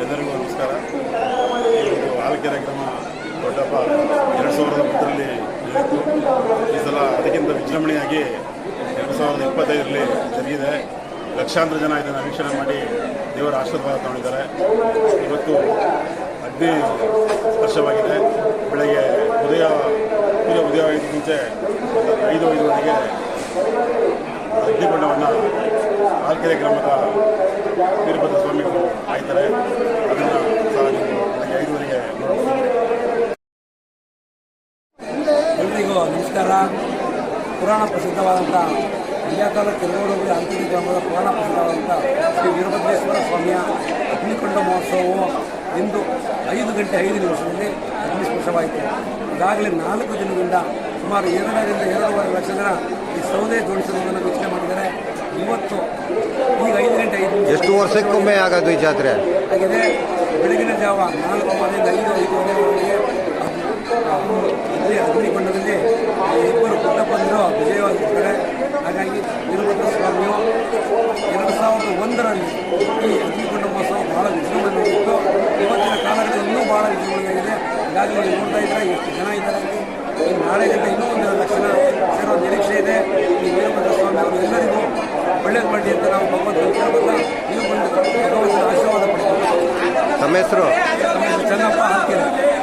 ಎಲ್ಲರಿಗೂ ನಮಸ್ಕಾರ. ಇವತ್ತು ಆಲಕೆರೆ ಗ್ರಾಮ ದೊಡ್ಡಪ್ಪ 2003ರಲ್ಲಿ ನಡೆಯಿತು. ಈ ಸಲ ಅದಕ್ಕಿಂತ ವಿಜೃಂಭಣೆಯಾಗಿ 2025ರಲ್ಲಿ ಜರುಗಿದೆ. ಲಕ್ಷಾಂತರ ಜನ ಇದನ್ನು ವೀಕ್ಷಣೆ ಮಾಡಿ ದೇವರ ಆಶೀರ್ವಾದ ತಗೊಂಡಿದ್ದಾರೆ. ಇವತ್ತು ಅಗ್ನಿ ಸ್ಪರ್ಶವಾಗಿದೆ. ಬೆಳಗ್ಗೆ ಉದಯವಾಗಿದ್ದ ಮುಂಚೆ 5:05 ಅಗ್ನಿಕೊಂಡವನ್ನು ಆಲಕೆರೆ ಗ್ರಾಮದ ವೀರಭದ್ರ ಸ್ವಾಮಿಗಳು ಆಯ್ತಾರೆ. ಅದನ್ನು ಸಹ ನೀವು ಬೆಳಗ್ಗೆ 5:00 ನೋಡ್ಬೋದು. ಎಲ್ರಿಗೂ ನಮಸ್ಕಾರ. ಪುರಾಣ ಪ್ರಸಿದ್ಧವಾದಂಥ ಮಂಡ್ಯ ತಾಲೂಕು ತಿರುಗೋಡು ಆಲಕೆರೆ ಗ್ರಾಮದ ಪುರಾಣ ಪ್ರಸಿದ್ಧವಾದಂಥ ಶ್ರೀ ವೀರಭದ್ರೇಶ್ವರ ಸ್ವಾಮಿಯ ಅಗ್ನಿಕೊಂಡ ಮಹೋತ್ಸವವು ಇಂದು 5 ಗಂಟೆ 5 ನಿಮಿಷದಲ್ಲಿ ಅಗ್ನಿಸ್ಪರ್ಶವಾಯಿತು. ಈಗಾಗಲೇ 4 ದಿನದಿಂದ ಸುಮಾರು 2.5 ಲಕ್ಷ ಜನ ಈ ಸೌದೆ ಜೋಡಿಸುವುದನ್ನು ವೀಕ್ಷಣೆ ಮಾಡಿದ್ದಾರೆ. ಇವತ್ತು ಈಗ 5 ಗಂಟೆ 5 ನಿಮಿಷ ಎಷ್ಟು ವರ್ಷಕ್ಕೊಮ್ಮೆ ಆಗೋದು ಈ ಜಾತ್ರೆ ಆಗಿದೆ. ಬೆಳಗಿನ ಜಾವ 4:05 5:05 ಇಲ್ಲಿ ಅಗ್ನಿಕೊಂಡದಲ್ಲಿ ಇಬ್ಬರು ಪುಟ್ಟಪ್ಪಂದರು ವಿಜಯವಾಗಿರ್ತಾರೆ. ಹಾಗಾಗಿ ವೀರಭದ್ರ ಸ್ವಾಮಿಯು 2001ರಲ್ಲಿ ಈ ಅಗ್ನಿಕೊಂಡ ಮಹೋತ್ಸವ ಬಹಳ ವಿಜೃಂಭಣೆಯಾಗಿತ್ತು. ಇವತ್ತಿನ ಕಾಲದಲ್ಲಿ ಇನ್ನೂ ಬಹಳ ವಿಜೃಂಭಣೆಯಾಗಿದೆ. ಈಗಾಗಲೇ ನೋಡ್ತಾ ಇದ್ದಾರೆ ಎಷ್ಟು ಜನ ಇದ್ದಾರೆ. ಈ ನಾಳೆ ಗಂಟೆ ಇನ್ನೂ 1 ಲಕ್ಷ ಸೇರೋ ನಿರೀಕ್ಷೆ ಇದೆ. ಈ ವೀರಭದ್ರ ಸ್ವಾಮಿ ಅವರು ಎಲ್ಲರಿಗೂ ಒಳ್ಳೇದು ಮಾಡಿ ಅಂತ ನಾವು ಭಗವಂತನ ಕೇಳ್ಬೋದ. ನೀವು ಬಂದು ಭಗವಂತನ ಆಶೀರ್ವಾದ ಪಡ್ತೀವಿ. ತಮ್ಮ ಹೆಸರು? ಚೆನ್ನಪ್ಪ ಹಾಕಿದ್ದಾರೆ.